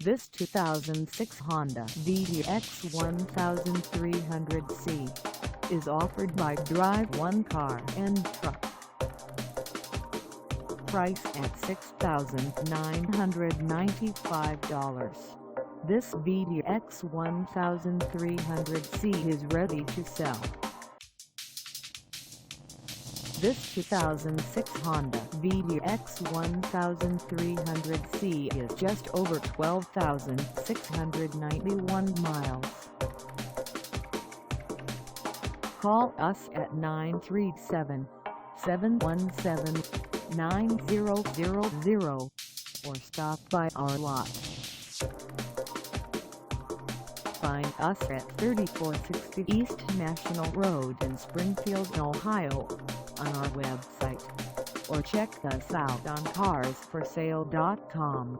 This 2006 Honda VTX1300C is offered by Drive One Car and Truck. Price at $6,995. This VTX1300C is ready to sell. This 2006 Honda VTX1300C is just over 12,691 miles. Call us at 937-717-9000 or stop by our lot. Find us at 3460 East National Road in Springfield, Ohio, on our website, or check us out on carsforsale.com.